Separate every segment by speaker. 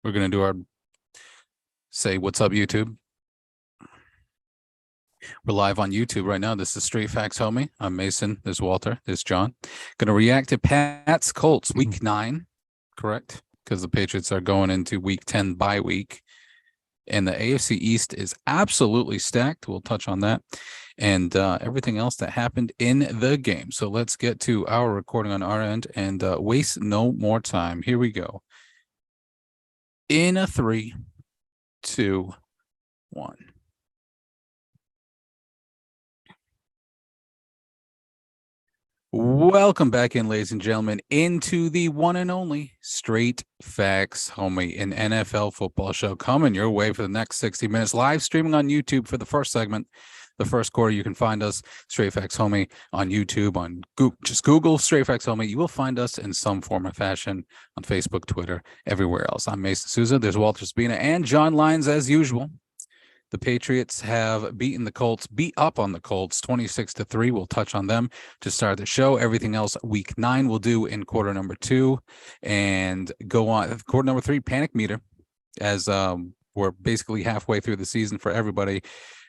Speaker 1: We're going to do our say, what's up, YouTube? We're live on YouTube right now. This is Straight Facts, homie. I'm Mason. There's Walter. There's John. Going to react to Pat's Colts week 9, correct? Because the Patriots are going into week 10 bye week. And the AFC East is absolutely stacked. We'll touch on that and everything else that happened in the game. So let's get to our recording on our end and waste no more time. Here we go. In a 3, 2, 1. Welcome back in, ladies and gentlemen, into the one and only Straight Facts, homie, an NFL football show coming your way for the next 60 minutes, live streaming on YouTube for the first segment. The first quarter, you can find us, Straight Facts, homie, on YouTube, on Google, just Google Straight Facts, homie. You will find us in some form or fashion on Facebook, Twitter, everywhere else. I'm Mason Souza. There's Walter Spina and John Lyons, as usual. The Patriots have beat up on the Colts 26-3. We'll touch on them to start the show. Everything else week 9 we'll do in quarter number 2 and go on quarter number 3 panic meter, as we're basically halfway through the season for everybody.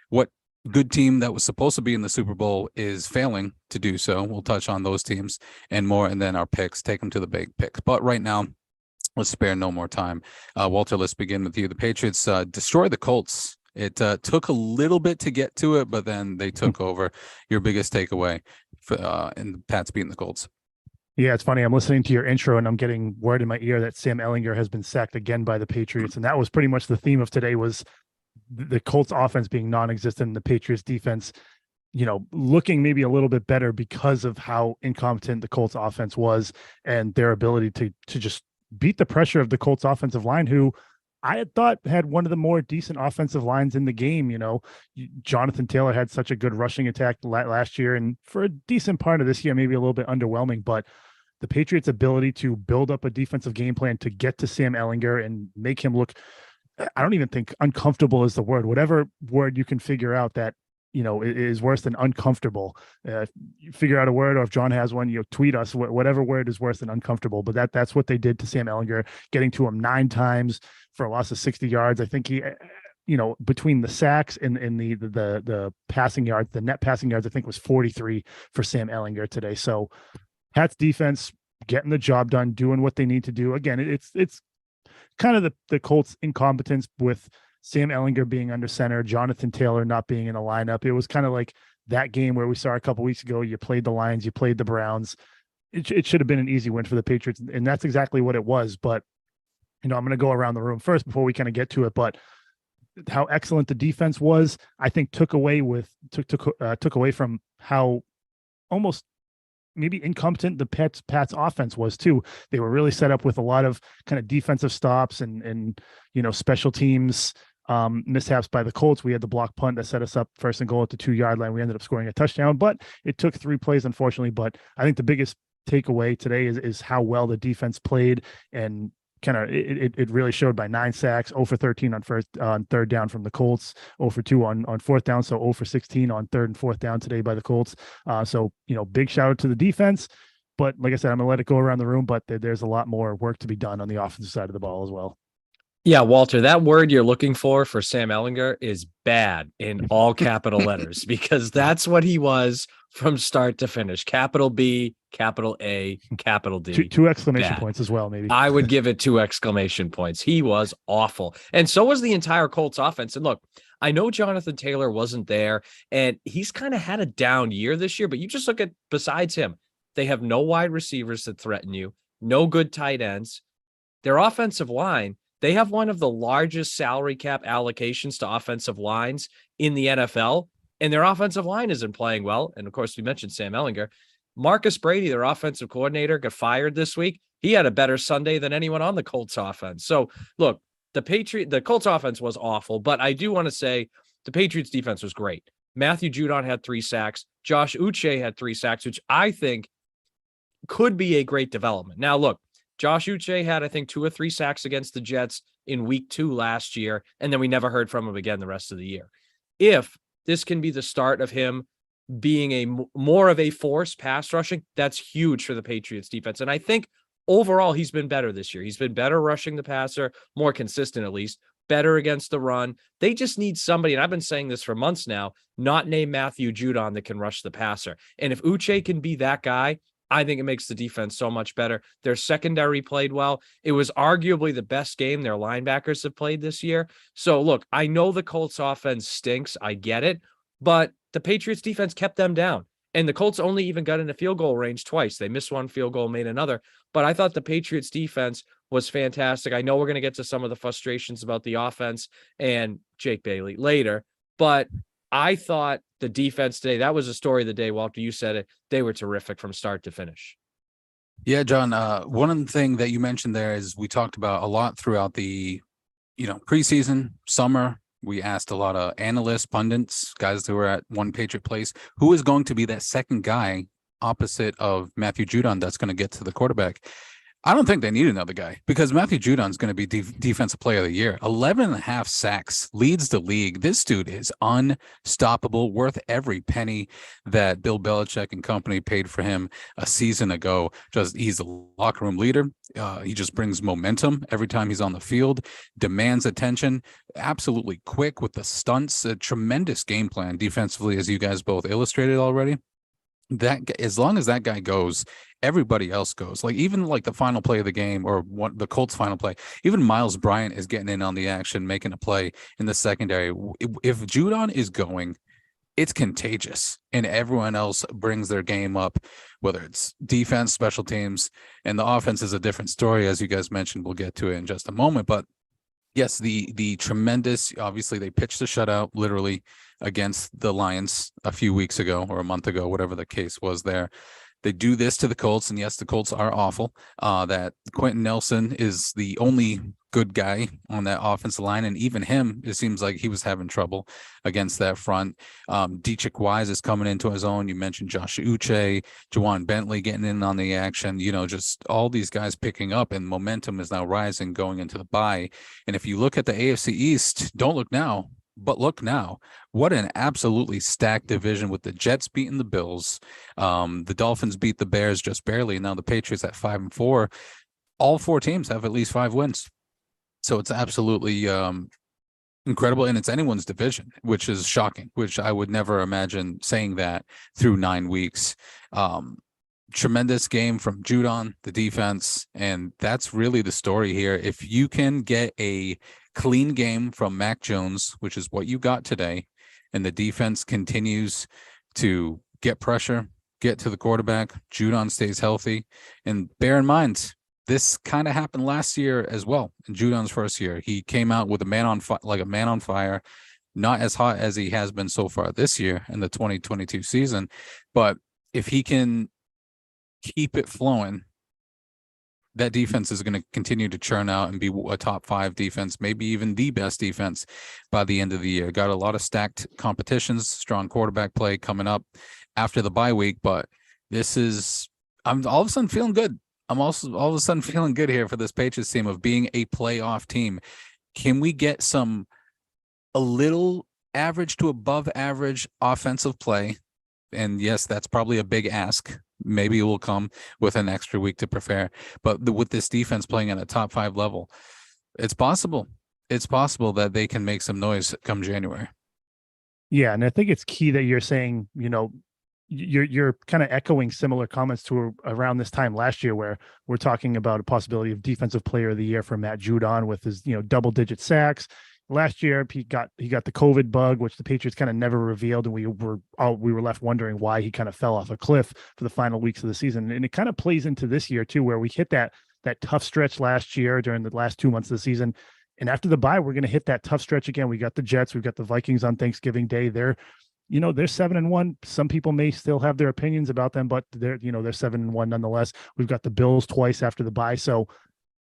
Speaker 1: What good team that was supposed to be in the Super Bowl is failing to do so. We'll touch on those teams and more, and then our picks, take them to the big picks. But right now, let's spare no more time. Walter, let's begin with you. The Patriots destroyed the Colts. It took a little bit to get to it, but then they took over. Your biggest takeaway in Pats beating the Colts?
Speaker 2: Yeah, it's funny. I'm listening to your intro and I'm getting word in my ear that Sam Ehlinger has been sacked again by the Patriots. And that was pretty much the theme of today, was the Colts offense being non-existent and the Patriots defense, looking maybe a little bit better because of how incompetent the Colts offense was and their ability to just beat the pressure of the Colts offensive line, who I had thought had one of the more decent offensive lines in the game. Jonathan Taylor had such a good rushing attack last year, and for a decent part of this year, maybe a little bit underwhelming, but the Patriots' ability to build up a defensive game plan to get to Sam Ehlinger and make him look, I don't even think uncomfortable is the word, whatever word you can figure out that, is worse than uncomfortable. You figure out a word, or if John has one, tweet us, whatever word is worse than uncomfortable. But that's what they did to Sam Ehlinger, getting to him 9 times for a loss of 60 yards. I think he, between the sacks and the passing yards, the net passing yards, I think was 43 for Sam Ehlinger today. So Pat's defense getting the job done, doing what they need to do. Again, it's kind of the Colts' incompetence with Sam Ehlinger being under center, Jonathan Taylor not being in the lineup. It was kind of like that game where we saw a couple weeks ago. You played the Lions, you played the Browns. It should have been an easy win for the Patriots, and that's exactly what it was. But I'm going to go around the room first before we kind of get to it. But how excellent the defense was, I think, took away from how almost maybe incompetent the Pats offense was too. They were really set up with a lot of kind of defensive stops and special teams mishaps by the Colts. We had the block punt that set us up 1st and goal at the 2-yard line. We ended up scoring a touchdown, but it took 3 plays, unfortunately. But I think the biggest takeaway today is how well the defense played, and kind of it really showed by 9 sacks, 0 for 13 on 3rd down from the Colts, 0 for 2 on 4th down, so 0 for 16 on 3rd and 4th down today by the Colts. So big shout out to the defense. But like I said, I'm gonna let it go around the room, but there's a lot more work to be done on the offensive side of the ball as well.
Speaker 3: Yeah, Walter, that word you're looking for Sam Ehlinger is bad in all capital letters, because that's what he was from start to finish. Capital B, capital A, capital D.
Speaker 2: Two exclamation points as well, maybe.
Speaker 3: I would give it 2 exclamation points. He was awful. And so was the entire Colts offense. And look, I know Jonathan Taylor wasn't there, and he's kind of had a down year this year, but you just look at, besides him, they have no wide receivers that threaten you, no good tight ends. Their offensive line, they have one of the largest salary cap allocations to offensive lines in the NFL, and their offensive line isn't playing well. And of course, we mentioned Sam Ehlinger. Marcus Brady, their offensive coordinator, got fired this week. He had a better Sunday than anyone on the Colts offense. So look, the Colts offense was awful, but I do want to say the Patriots defense was great. Matthew Judon had 3 sacks. Josh Uche had 3 sacks, which I think could be a great development. Now, look, Josh Uche had, I think, 2 or 3 sacks against the Jets in week 2 last year, and then we never heard from him again the rest of the year. If this can be the start of him being more of a force pass rushing, that's huge for the Patriots defense. And I think overall, he's been better this year. He's been better rushing the passer, more consistent at least, better against the run. They just need somebody, and I've been saying this for months now, not named Matthew Judon, that can rush the passer. And if Uche can be that guy, I think it makes the defense so much better. Their secondary played well. It was arguably the best game their linebackers have played this year. So look, I know the Colts offense stinks. I get it, but the Patriots defense kept them down. And the Colts only even got into field goal range twice. They missed one field goal, made another. But I thought the Patriots defense was fantastic. I know we're going to get to some of the frustrations about the offense and Jake Bailey later, but I thought the defense today, that was the story of the day. Walter, you said it. They were terrific from start to finish.
Speaker 1: Yeah, John, one thing that you mentioned there is we talked about a lot throughout the, preseason, summer. We asked a lot of analysts, pundits, guys who were at One Patriot Place, who is going to be that second guy opposite of Matthew Judon that's going to get to the quarterback. I don't think they need another guy because Matthew Judon is going to be defensive player of the year. 11.5 sacks, leads the league. This dude is unstoppable, worth every penny that Bill Belichick and company paid for him a season ago. He's a locker room leader. He just brings momentum every time he's on the field, demands attention, absolutely quick with the stunts, a tremendous game plan defensively, as you guys both illustrated already. That as long as that guy goes, everybody else goes. Like even like the final play of the game or the Colts final play, even Miles Bryant is getting in on the action, making a play in the secondary. If Judon is going, it's contagious and everyone else brings their game up, whether it's defense, special teams, and the offense is a different story. As you guys mentioned, we'll get to it in just a moment, but yes, the tremendous, obviously they pitched a shutout literally against the Lions a few weeks ago or a month ago, whatever the case was there. They do this to the Colts, and yes, the Colts are awful. That Quentin Nelson is the only good guy on that offensive line, and even him, it seems like he was having trouble against that front. Deatrick Wise is coming into his own. You mentioned Josh Uche, Juwan Bentley getting in on the action. Just all these guys picking up, and momentum is now rising going into the bye. And if you look at the AFC East, don't look now, but look now. What an absolutely stacked division with the Jets beating the Bills. The Dolphins beat the Bears just barely. Now the Patriots at 5-4. All four teams have at least 5 wins. So it's absolutely incredible. And it's anyone's division, which is shocking, which I would never imagine saying that through 9 weeks. Tremendous game from Judon, the defense. And that's really the story here. If you can get a clean game from Mac Jones, which is what you got today, and the defense continues to get pressure, get to the quarterback, Judon stays healthy. And bear in mind, this kind of happened last year as well. In Judon's first year, he came out with a man on fire, not as hot as he has been so far this year in the 2022 season. But if he can keep it flowing, that defense is going to continue to churn out and be a top 5 defense, maybe even the best defense by the end of the year. Got a lot of stacked competitions, strong quarterback play coming up after the bye week, but I'm all of a sudden feeling good. I'm also all of a sudden feeling good here for this Patriots team of being a playoff team. Can we get a little average to above average offensive play? And yes, that's probably a big ask. Maybe it will come with an extra week to prepare. But with this defense playing at a top 5 level, it's possible. It's possible that they can make some noise come January.
Speaker 2: Yeah, and I think it's key that you're saying, you're kind of echoing similar comments to around this time last year, where we're talking about a possibility of defensive player of the year for Matt Judon with his, double-digit sacks. Last year, he got the COVID bug, which the Patriots kind of never revealed, and we were left wondering why he kind of fell off a cliff for the final weeks of the season. And it kind of plays into this year too, where we hit that tough stretch last year during the last 2 months of the season, and after the bye, we're going to hit that tough stretch again. We got the Jets, we've got the Vikings on Thanksgiving Day. They're 7-1. Some people may still have their opinions about them, but they're 7-1 nonetheless. We've got the Bills twice after the bye, so.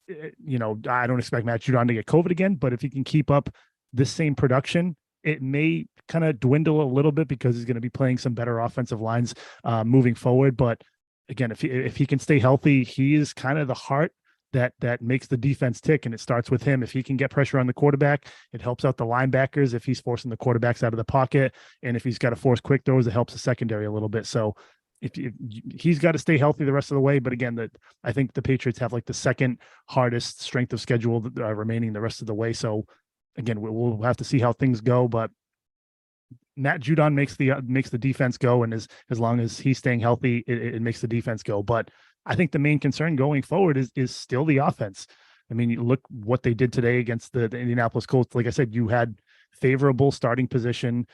Speaker 2: I don't expect Matt Judon to get COVID again, but if he can keep up this same production, it may kind of dwindle a little bit because he's going to be playing some better offensive lines moving forward. But again, if he can stay healthy, he is kind of the heart that makes the defense tick, and it starts with him. If he can get pressure on the quarterback, it helps out the linebackers if he's forcing the quarterbacks out of the pocket, and if he's got to force quick throws, it helps the secondary a little bit. So he's got to stay healthy the rest of the way. But again, I think the Patriots have like the second hardest strength of schedule remaining the rest of the way. So again, we'll have to see how things go. But Matt Judon makes the defense go, and as long as he's staying healthy, it makes the defense go. But I think the main concern going forward is still the offense. I mean, you look what they did today against the Indianapolis Colts. Like I said, you had favorable starting position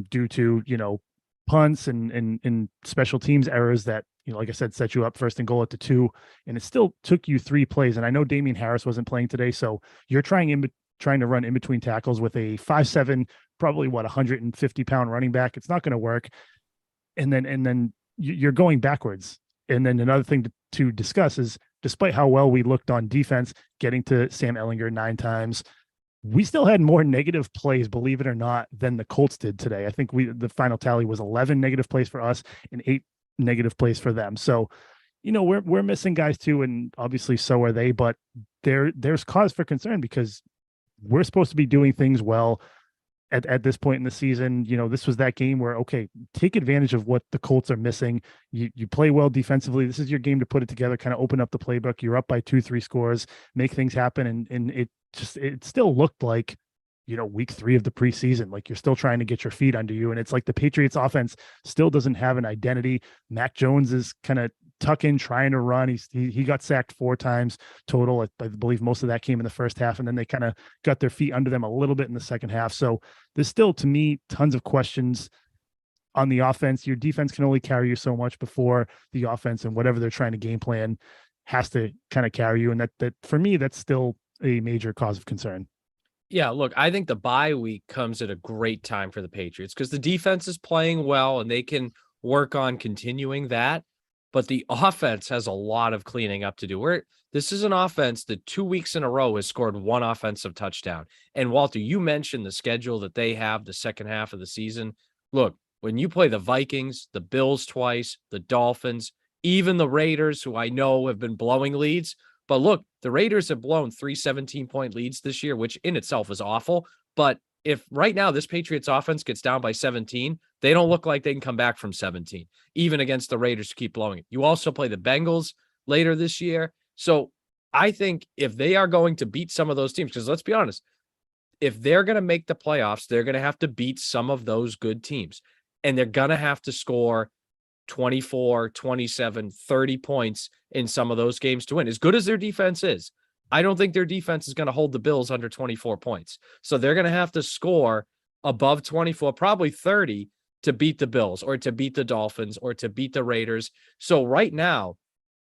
Speaker 2: due to punts and special teams errors that, like I said, set you up first and goal at the 2, and it still took you 3 plays. And I know Damian Harris wasn't playing today, so you're trying to run in between tackles with a 5'7", probably 150-pound running back. It's not going to work. And then you're going backwards. And then another thing to discuss is, despite how well we looked on defense, getting to Sam Ehlinger 9 times, we still had more negative plays, believe it or not, than the Colts did today. I think the final tally was 11 negative plays for us and 8 negative plays for them. So, we're missing guys too, and obviously so are they. But there's cause for concern because we're supposed to be doing things well at this point in the season. This was that game where, okay, take advantage of what the Colts are missing. You play well defensively. This is your game to put it together, kind of open up the playbook. You're up by 2-3 scores, make things happen. And it still looked like, week 3 of the preseason, like you're still trying to get your feet under you. And it's like the Patriots offense still doesn't have an identity. Mac Jones is kind of tucking, trying to run. He got sacked 4 times total. I believe most of that came in the first half, and then they kind of got their feet under them a little bit in the second half. So there's still, to me, tons of questions on the offense. Your defense can only carry you so much before the offense and whatever they're trying to game plan has to kind of carry you. And that for me, that's still a major cause of concern.
Speaker 3: Yeah, look, I think the bye week comes at a great time for the Patriots because the defense is playing well and they can work on continuing that. But the offense has a lot of cleaning up to do. This is an offense that 2 weeks in a row has scored 1 offensive touchdown. And Walter, you mentioned the schedule that they have the second half of the season. Look, when you play the Vikings, the Bills twice, the Dolphins, even the Raiders, who I know have been blowing leads. But look, the Raiders have blown 3 17-point leads this year, which in itself is awful. But if right now this Patriots offense gets down by 17, they don't look like they can come back from 17, even against the Raiders who keep blowing it. You also play the Bengals later this year. So I think if they are going to beat some of those teams, because let's be honest, if they're going to make the playoffs, they're going to have to beat some of those good teams. And they're going to have to score 24, 27, 30 points in some of those games to win. As good as their defense is, I don't think their defense is going to hold the Bills under 24 points. So they're going to have to score above 24, probably 30 to beat the Bills or to beat the Dolphins or to beat the Raiders. So right now,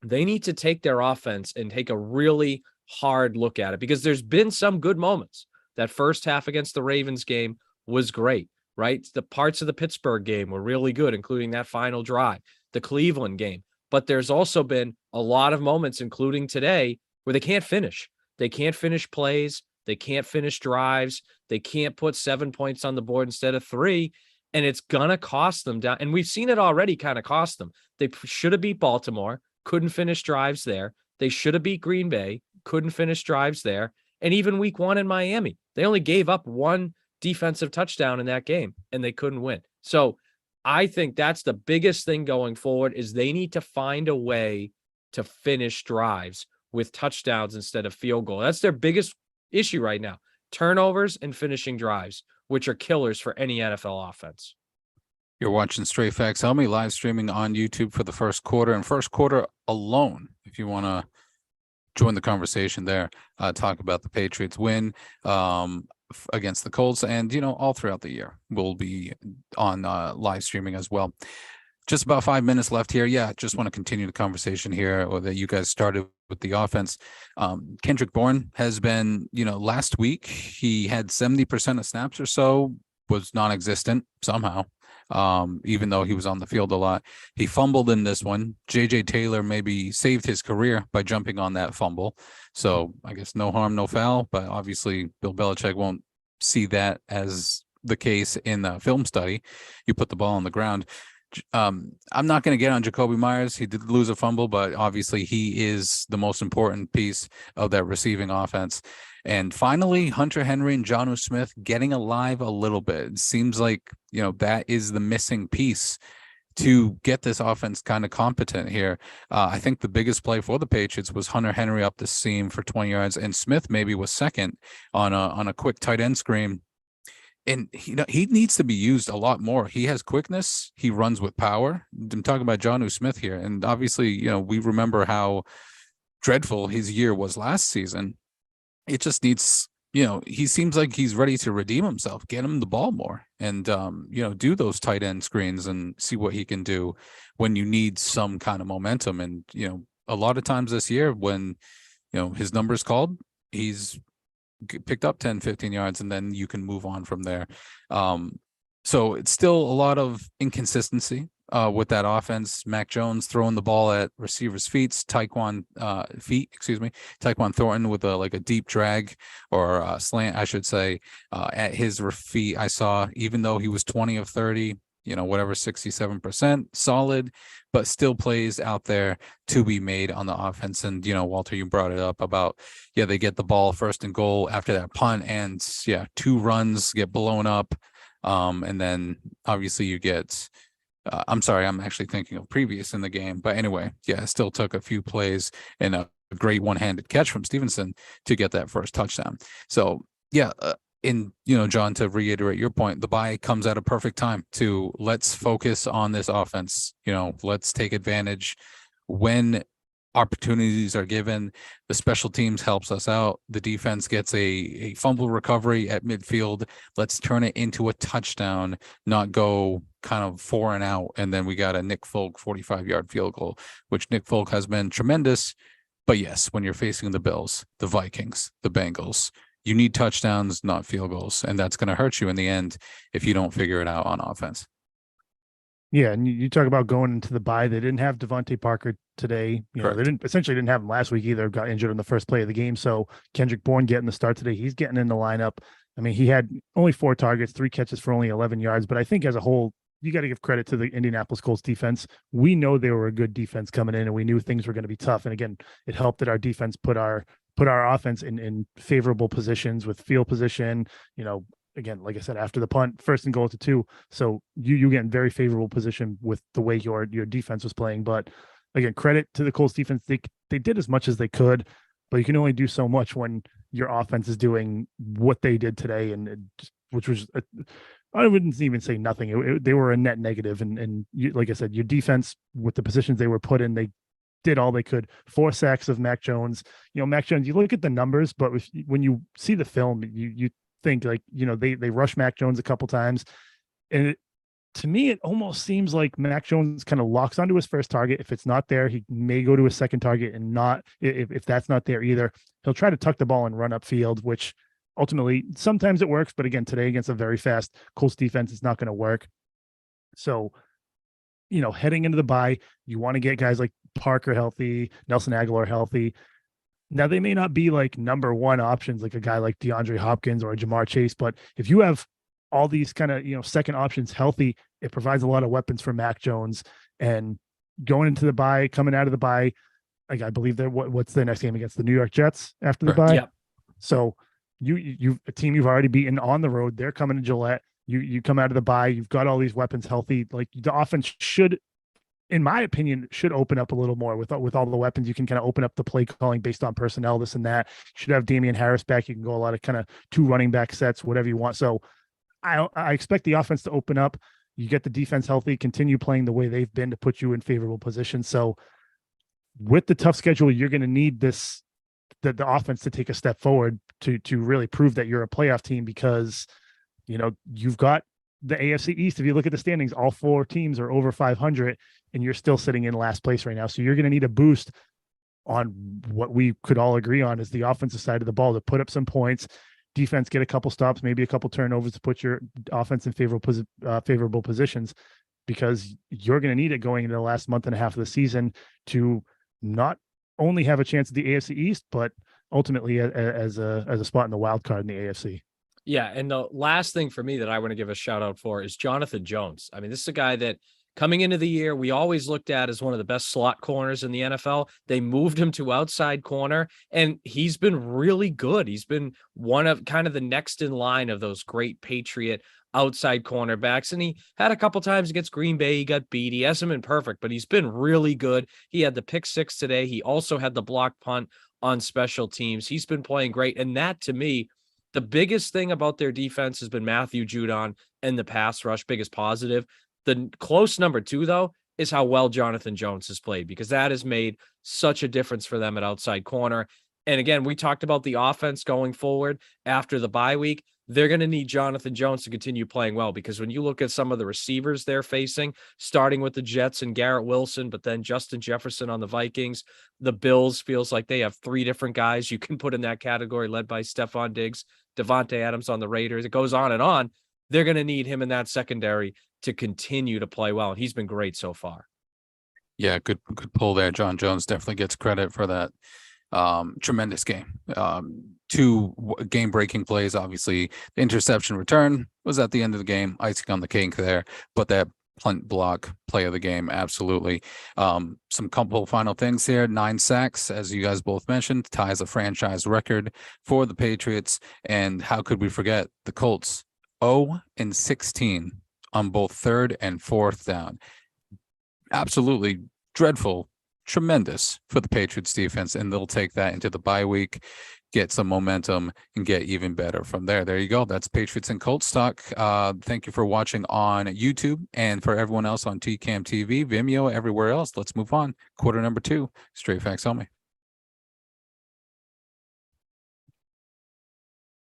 Speaker 3: they need to take their offense and take a really hard look at it because there's been some good moments. That first half against the Ravens game was great. Right? The parts of the Pittsburgh game were really good, including that final drive, the Cleveland game. But there's also been a lot of moments, including today, where they can't finish. They can't finish plays. They can't finish drives. They can't put 7 points on the board instead of 3. And it's going to cost them down. And we've seen it already kind of cost them. They should have beat Baltimore, couldn't finish drives there. They should have beat Green Bay, couldn't finish drives there. And even week 1 in Miami, they only gave up 1 defensive touchdown in that game and they couldn't win. So I think that's the biggest thing going forward is they need to find a way to finish drives with touchdowns instead of field goal. That's their biggest issue right now. Turnovers and finishing drives, which are killers for any NFL offense.
Speaker 1: You're watching Straight Facts Helmet live streaming on YouTube for the first quarter and first quarter alone. If you want to join the conversation there, talk about the Patriots win against the Colts, and all throughout the year we'll be on live streaming as well. Just about 5 minutes left here. Just want to continue the conversation here, or that you guys started with the offense. Kendrick Bourne has been, last week he had 70% of snaps or so, was non-existent somehow. Even though he was on the field a lot, he fumbled in this one. JJ Taylor maybe saved his career by jumping on that fumble. So I guess no harm, no foul, but obviously Bill Belichick won't see that as the case in the film study. You put the ball on the ground. I'm not going to get on Jacoby Myers. He did lose a fumble, but obviously he is the most important piece of that receiving offense. And finally, Hunter Henry and Jonnu Smith getting alive a little bit. It seems like, that is the missing piece to get this offense kind of competent here. I think the biggest play for the Patriots was Hunter Henry up the seam for 20 yards, and Smith maybe was second on a quick tight end screen. And he needs to be used a lot more. He has quickness. He runs with power. I'm talking about Jonnu Smith here. And obviously, we remember how dreadful his year was last season. It just needs, he seems like he's ready to redeem himself, get him the ball more, and, do those tight end screens and see what he can do when you need some kind of momentum. And, a lot of times this year when, his number's called, he's picked up 10, 15 yards, and then you can move on from there. So it's still a lot of inconsistency with that offense. Mac Jones throwing the ball at receivers' feet, Tyquan Thornton with a deep drag or slant, I should say, at his feet. I saw, even though he was 20 of 30, 67% solid, but still plays out there to be made on the offense. And, Walter, you brought it up about, they get the ball first and goal after that punt, and 2 runs get blown up. And then obviously you get, I'm sorry, I'm actually thinking of previous in the game, but anyway, it still took a few plays and a great one-handed catch from Stevenson to get that first touchdown. So John, to reiterate your point, the bye comes at a perfect time to let's focus on this offense. Let's take advantage when opportunities are given. The special teams helps us out. The defense gets a fumble recovery at midfield. Let's turn it into a touchdown, not go kind of 4 and out. And then we got a Nick Folk 45-yard field goal, which Nick Folk has been tremendous. But yes, when you're facing the Bills, the Vikings, the Bengals, you need touchdowns, not field goals. And that's going to hurt you in the end if you don't figure it out on offense.
Speaker 2: Yeah, and you talk about going into the bye. They didn't have Devontae Parker today. They didn't have him last week either. Got injured on the first play of the game. So Kendrick Bourne getting the start today. He's getting in the lineup. I mean, he had only 4 targets, 3 catches for only 11 yards. But I think as a whole, you got to give credit to the Indianapolis Colts defense. We know they were a good defense coming in, and we knew things were going to be tough. And again, it helped that our defense put our offense in favorable positions with field position. Again, like I said, after the punt, first and goal to 2. So you get in very favorable position with the way your defense was playing. But again, credit to the Colts defense. They did as much as they could, but you can only do so much when your offense is doing what they did today, which was I wouldn't even say nothing. They were a net negative, and like I said, your defense with the positions they were put in, they did all they could. 4 sacks of Mac Jones. Mac Jones, you look at the numbers, but when you see the film, you think they rush Mac Jones a couple times, and to me, it almost seems like Mac Jones kind of locks onto his first target. If it's not there, he may go to his second target, and not if that's not there either, he'll try to tuck the ball and run upfield, which ultimately sometimes it works. But again, today against a very fast Colts defense, it's not going to work. So, heading into the bye, you want to get guys like Parker healthy, Nelson Aguilar healthy. Now, they may not be like number 1 options, like a guy like DeAndre Hopkins or Jamar Chase, but if you have all these kind of, second options healthy, it provides a lot of weapons for Mac Jones. And going into the bye, coming out of the bye, like I believe that what's the next game against the New York Jets after the bye?
Speaker 3: Yep.
Speaker 2: So you a team you've already beaten on the road, they're coming to Gillette. You come out of the bye, you've got all these weapons healthy. Like the offense should, in my opinion, should open up a little more with all the weapons. You can kind of open up the play calling based on personnel, this and that. You should have Damian Harris back. You can go a lot of kind of 2 running back sets, whatever you want. So I expect the offense to open up. You get the defense healthy, continue playing the way they've been to put you in favorable positions. So with the tough schedule, you're going to need the offense to take a step forward to really prove that you're a playoff team, because you've got the AFC East. If you look at the standings, all 4 teams are over 500, and you're still sitting in last place right now. So you're going to need a boost on what we could all agree on is the offensive side of the ball to put up some points. Defense, get a couple stops, maybe a couple turnovers to put your offense in favorable positions, because you're going to need it going into the last month and a half of the season to not only have a chance at the AFC East, but ultimately as a spot in the wild card in the AFC.
Speaker 3: Yeah, and the last thing for me that I want to give a shout out for is Jonathan Jones. I mean, this is a guy that Coming into the year, we always looked at as one of the best slot corners in the NFL. They moved him to outside corner, and he's been really good. He's been one of kind of the next in line of those great Patriot outside cornerbacks. And he had a couple times against Green Bay. He got beat. He hasn't been perfect, but he's been really good. He had the pick six today. He also had the block punt on special teams. He's been playing great. And that, to me, the biggest thing about their defense has been Matthew Judon and the pass rush, biggest positive. The close number two, though, is how well Jonathan Jones has played, because that has made such a difference for them at outside corner. And again, we talked about the offense going forward after the bye week. They're going to need Jonathan Jones to continue playing well, because when you look at some of the receivers they're facing, starting with the Jets and Garrett Wilson, but then Justin Jefferson on the Vikings, the Bills feels like they have three different guys you can put in that category, led by Stephon Diggs, Devontae Adams on the Raiders. It goes on and on. They're going to need him in that secondary to continue to play well, and he's been great so far.
Speaker 1: Yeah, good pull there. John Jones definitely gets credit for that tremendous game. Two game-breaking plays. Obviously, the interception return was at the end of the game, icing on the cake there, but that punt block play of the game, absolutely. Some couple final things here. 9 sacks, as you guys both mentioned, ties a franchise record for the Patriots. And how could we forget the Colts? 0-16 on both third and fourth down. Absolutely dreadful, tremendous for the Patriots defense, and they'll take that into the bye week, get some momentum, and get even better from there. There you go. That's Patriots and Colts talk. Thank you for watching on YouTube, and for everyone else on TCAM TV, Vimeo, everywhere else. Let's move on. Quarter number 2, Straight Facts Only.